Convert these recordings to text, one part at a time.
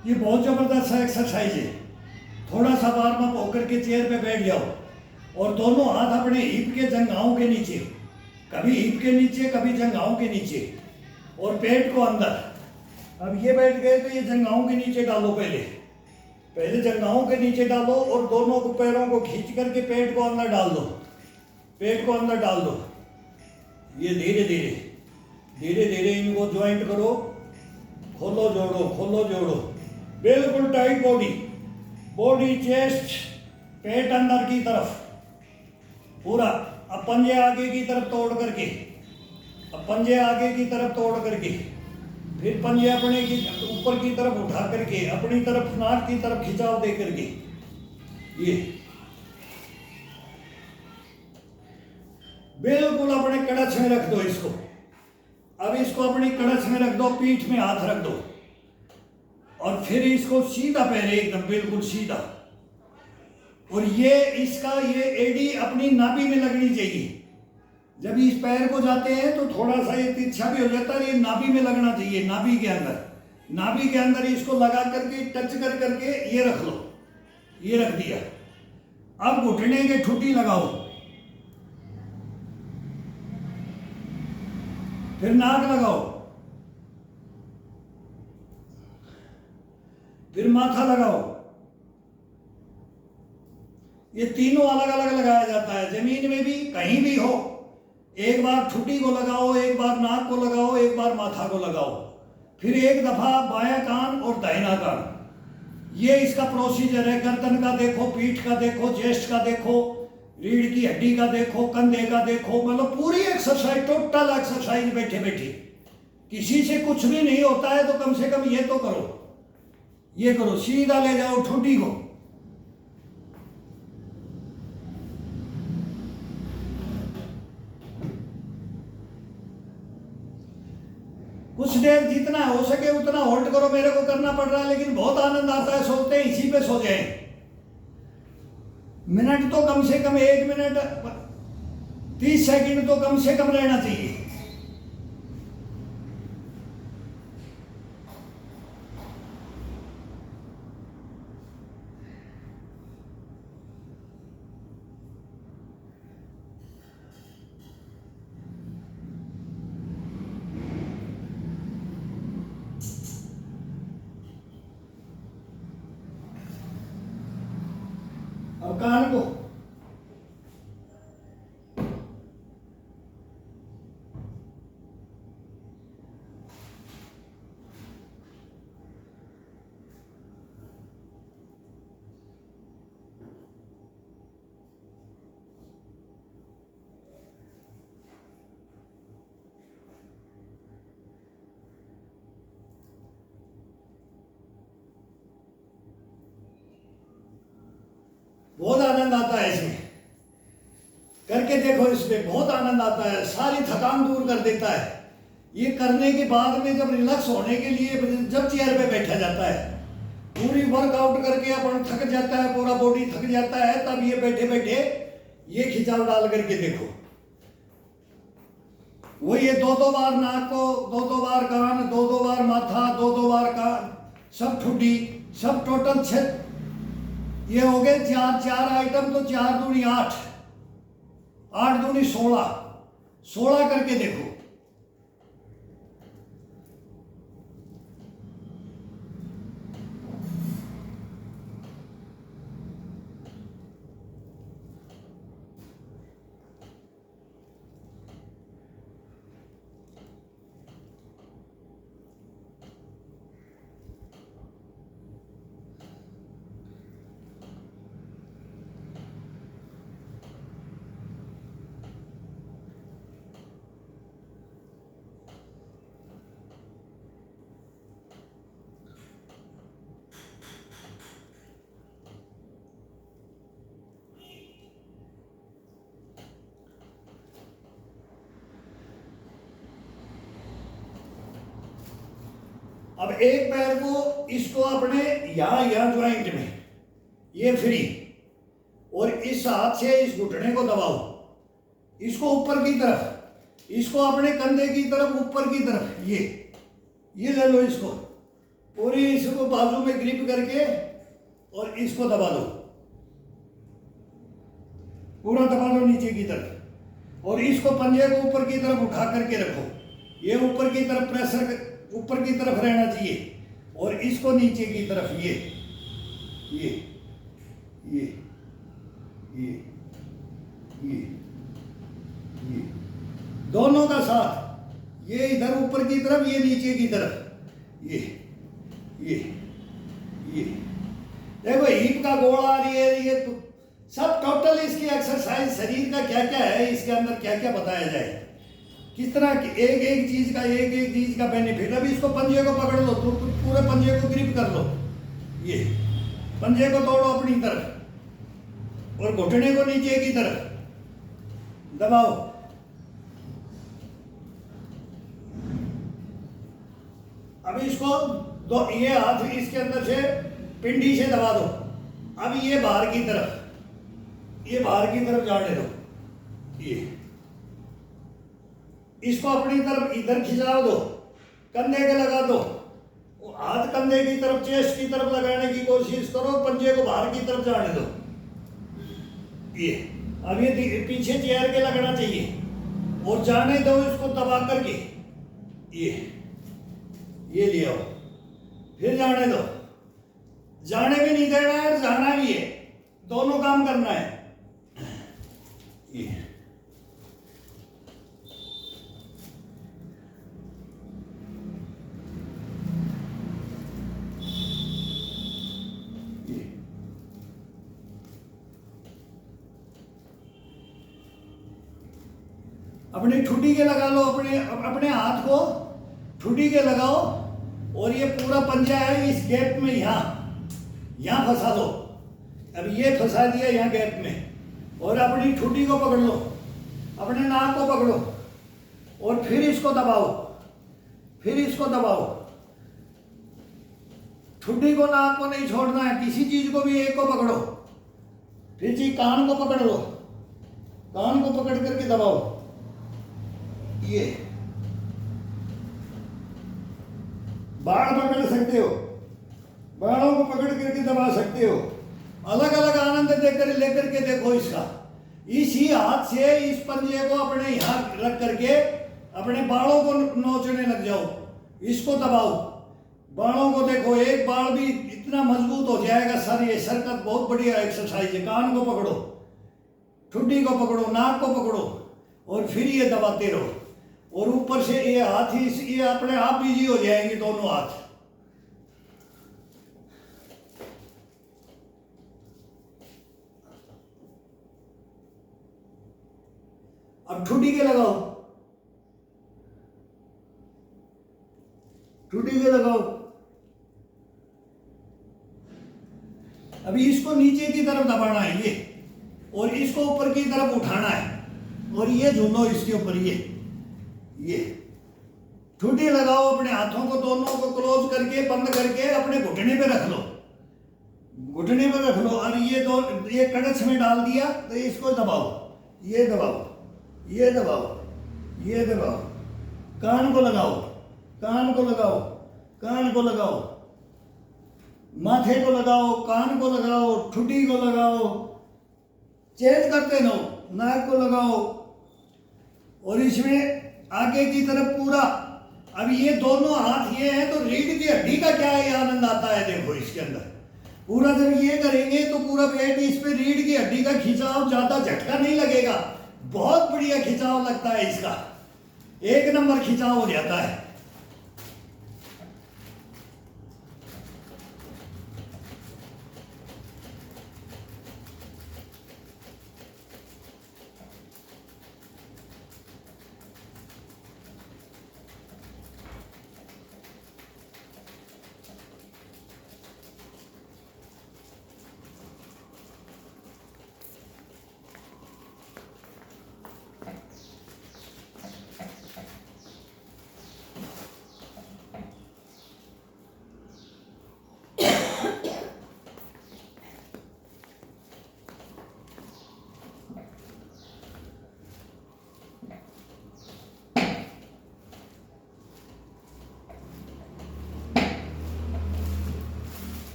ये बहुत ज़बरदस्त एक्सरसाइज है। थोड़ा सा वार्म अप होकर के चेयर पे बैठ जाओ और दोनों हाथ अपने हिप के जंघाओं के नीचे, कभी हिप के नीचे कभी जंघाओं के नीचे, और पेट को अंदर। अब ये बैठ गए तो ये जंघाओं के नीचे डालो, पहले जंघाओं के नीचे डालो और दोनों को पैरों को खींच करके पेट को अंदर डाल दो, पेट को अंदर डाल दो। ये धीरे धीरे धीरे धीरे इनको ज्वाइंट करो, खोलो जोड़ो, खोलो जोड़ो, बिल्कुल टाइट बॉडी, बॉडी चेस्ट पेट अंदर की तरफ पूरा। अब पंजे आगे की तरफ तोड़ करके, अब पंजे आगे की तरफ तोड़ करके, फिर पंजे अपने की ऊपर की तरफ उठा करके अपनी तरफ नाक की तरफ खिंचाव दे करके, ये बिल्कुल अपने कड़छ में रख दो इसको। अब इसको अपनी कड़छ में रख दो, पीठ में हाथ रख दो और फिर इसको सीधा पैर एकदम बिल्कुल सीधा, और ये इसका ये एडी अपनी नाभि में लगनी चाहिए। जब इस पैर को जाते हैं तो थोड़ा सा ये तिरछा भी हो जाता है, ये नाभि में लगना चाहिए, नाभि के अंदर, नाभि के अंदर इसको लगा करके टच कर करके ये रख लो, ये रख दिया। अब घुटने के ठुड्डी लगाओ, फिर नाक लगाओ, फिर माथा लगाओ। ये तीनों अलग अलग लगाया जाता है, जमीन में भी कहीं भी हो। एक बार ठुड्डी को लगाओ, एक बार नाक को लगाओ, एक बार माथा को लगाओ, फिर एक दफा बायां कान और दाहिना कान। ये इसका प्रोसीजर है। गर्दन का देखो, पीठ का देखो, चेस्ट का देखो, रीढ़ की हड्डी का देखो, कंधे का देखो, मतलब पूरी एक्सरसाइज, टोटल एक्सरसाइज बैठे बैठे। किसी से कुछ भी नहीं होता है तो कम से कम ये तो करो, ये करो, सीधा ले जाओ ठुड्डी को। कुछ देर जितना हो सके उतना होल्ड करो। मेरे को करना पड़ रहा है लेकिन बहुत आनंद आता है, सोचते हैं इसी पे सो जाए। मिनट तो कम से कम 1 मिनट 30 सेकंड तो कम से कम रहना चाहिए। अब कान को बहुत आनंद आता है इसमें, करके देखो, इसमें बहुत आनंद आता है, सारी थकान दूर कर देता है। ये करने के बाद में जब रिलैक्स होने के लिए जब चेयर पे बैठा जाता है, पूरी वर्कआउट करके अपन थक जाता है, पूरा बॉडी थक जाता है, तब ये बैठे बैठे ये खिंचाव डाल करके देखो। वो ये 2-2 बार नाक को, 2-2 बार कान, 2-2 बार माथा, 2-2 बार कान, सब ठुड्डी, सब टोटल 6, ये हो गए 4 आइटम। तो 4 दूनी 8, 8 दूनी 16, 16 करके देखो। अब एक पैर को इसको अपने यहाँ ज्वाइंट में, ये फ्री, और इस हाथ से इस घुटने को दबाओ, इसको ऊपर की तरफ, इसको अपने कंधे की तरफ, ऊपर की तरफ, ये ले लो इसको पूरी, इसको बाजू में ग्रिप करके और इसको दबा दो, पूरा दबा दो नीचे की तरफ, और इसको पंजे को ऊपर की तरफ उठा करके रखो, ये ऊपर की तरफ प्रेशर ऊपर की तरफ रहना चाहिए, और इसको नीचे की तरफ, ये ये ये ये ये ये दोनों का साथ, ये इधर ऊपर की तरफ, ये नीचे की तरफ, ये देखो हिप का गोला आ रही है, ये तो सब टोटल इसकी एक्सरसाइज शरीर का क्या क्या है, इसके अंदर क्या क्या बताया जाए, किस तरह की एक एक चीज का बेनिफिट। अभी इसको पंजे को पकड़ लो, तो पूरे पंजे को ग्रिप कर लो, ये पंजे को तोड़ो अपनी तरफ और घुटने को नीचे की तरफ दबाओ, अब इसको दो, ये हाथ इसके अंदर से पिंडी से दबा दो, अब ये बाहर की तरफ, ये बाहर की तरफ जाने दो, ये इसको अपनी तरफ इधर खिंचा दो, कंधे के लगा दो, हाथ कंधे की तरफ, चेस्ट की तरफ लगाने की कोशिश करो, पंजे को बाहर की तरफ जाने दो, ये अब ये पीछे चेयर के लगना चाहिए, और जाने दो इसको दबा करके, ये ले आओ, फिर जाने दो, जाने भी नहीं देना है, जाना भी है, दोनों काम करना है, ये अपनी ठुड्डी के लगा लो, अपने हाथ को ठुड्डी के लगाओ, और ये पूरा पंजा है इस गैप में, यहाँ फंसा दो, अब ये फंसा दिया यहाँ गैप में, और अपनी ठुड्डी को पकड़ लो, अपने नाक को पकड़ो, और फिर इसको दबाओ, फिर इसको दबाओ, ठुड्डी को, नाक को नहीं छोड़ना है, किसी चीज को भी एक को पकड़ो, फिर जी कान को पकड़ लो, कान को पकड़ करके दबाओ, ये बाल पकड़ सकते हो, बालों को पकड़ करके दबा सकते हो, अलग अलग आनंद लेकर के देखो इसका, इसी हाथ से इस पंजे को अपने यहाँ रख करके अपने बालों को नोचने लग जाओ, इसको दबाओ, बालों को देखो, एक बाल भी इतना मजबूत हो जाएगा सर, ये सर का बहुत बढ़िया एक्सरसाइज है। कान को पकड़ो, ठुड्डी को पकड़ो, नाक को पकड़ो, और फिर ये दबाते रहो, और ऊपर से ये हाथ ही, ये अपने आप बिजी हो जाएंगे दोनों हाथ। अब ठुड्डी के लगाओ, ठुड्डी के लगाओ, अभी इसको नीचे की तरफ दबाना है ये, और इसको ऊपर की तरफ उठाना है, और ये झूलो इसके ऊपर, ये ठुड्डी लगाओ, अपने हाथों को दोनों को क्लोज करके, बंद करके अपने घुटने पे रख लो, घुटने पे रख लो, और ये कड़छ में डाल दिया, तो इसको दबाओ, ये दबाओ, ये दबाओ, ये दबाओ, कान को लगाओ, कान को लगाओ, कान को लगाओ, माथे को लगाओ, कान को लगाओ, ठुड्डी को लगाओ, चेंज करते रहो, नाक को लगाओ, और इसमें आगे की तरफ पूरा, अब ये दोनों हाथ ये है, तो रीढ़ की हड्डी का क्या है आनंद आता है, देखो इसके अंदर पूरा, जब ये करेंगे तो पूरा पेट, इस पे रीढ़ की हड्डी का खिंचाव, ज्यादा झटका नहीं लगेगा, बहुत बढ़िया खिंचाव लगता है इसका, एक नंबर खिंचाव हो जाता है।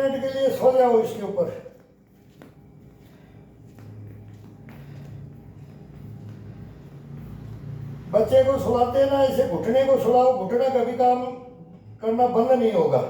मिनट के लिए सो जाओ इसके ऊपर। बच्चे को सुलाते ना इसे घुटने को सुलाओ, घुटना कभी काम करना बंद नहीं होगा।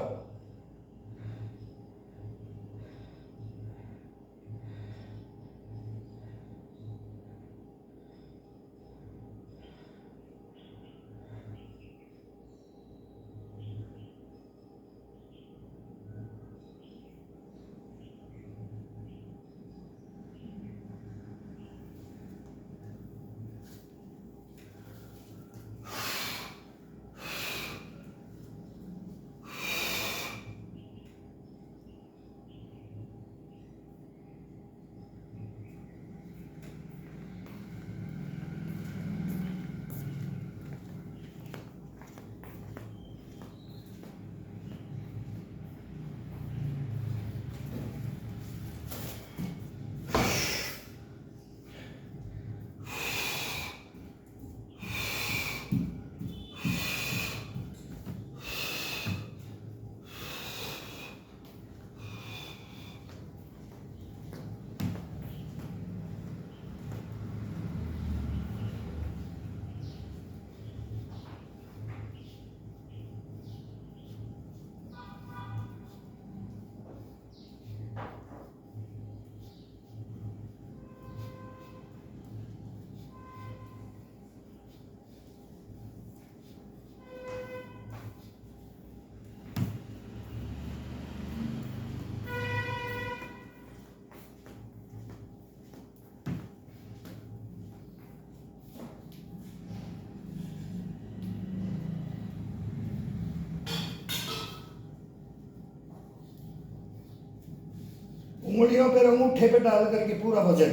उंगलियों पर अंगूठे पे डाल करके पूरा वजन।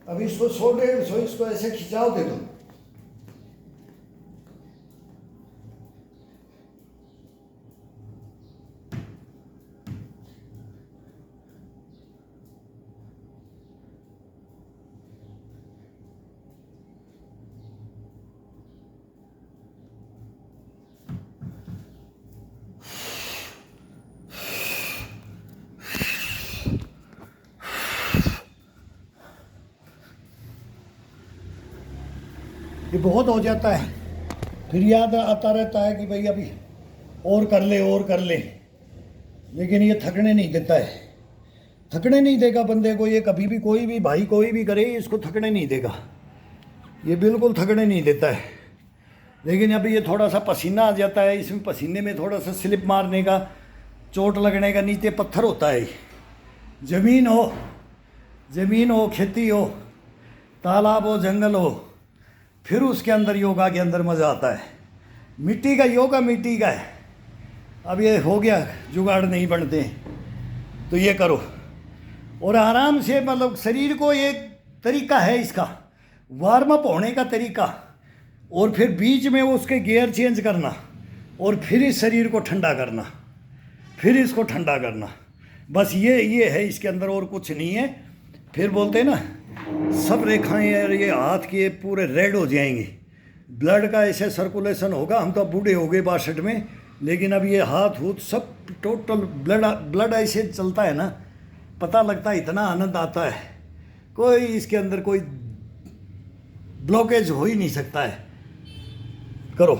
अब इसको 100-150 इसको ऐसे खिंचाव दे दो। ये बहुत हो जाता है, फिर याद आता रहता है कि भाई अभी और कर ले, लेकिन ये थकने नहीं देता है, थकने नहीं देगा बंदे को। ये कभी भी कोई भी भाई कोई भी करे इसको थकने नहीं देगा, ये बिल्कुल थकने नहीं देता है। लेकिन अभी ये थोड़ा सा पसीना आ जाता है, इसमें पसीने में थोड़ा सा स्लिप मारने का, चोट लगने का, नीचे पत्थर होता है। ज़मीन हो, खेती हो, तालाब हो, जंगल हो, फिर उसके अंदर योगा के अंदर मज़ा आता है। मिट्टी का योगा मिट्टी का है। अब ये हो गया, जुगाड़ नहीं बनते तो ये करो और आराम से, मतलब शरीर को एक तरीका है इसका वार्म अप होने का तरीका, और फिर बीच में उसके गियर चेंज करना और फिर इस शरीर को ठंडा करना, फिर इसको ठंडा करना। बस ये है इसके अंदर, और कुछ नहीं है। फिर बोलते हैं ना, सब रेखाएं और ये हाथ के पूरे रेड हो जाएंगे, ब्लड का ऐसे सर्कुलेशन होगा। हम तो बूढ़े हो गए 62 में, लेकिन अब ये हाथ सब टोटल ब्लड ऐसे चलता है ना, पता लगता है, इतना आनंद आता है। कोई इसके अंदर कोई ब्लॉकेज हो ही नहीं सकता है। करो।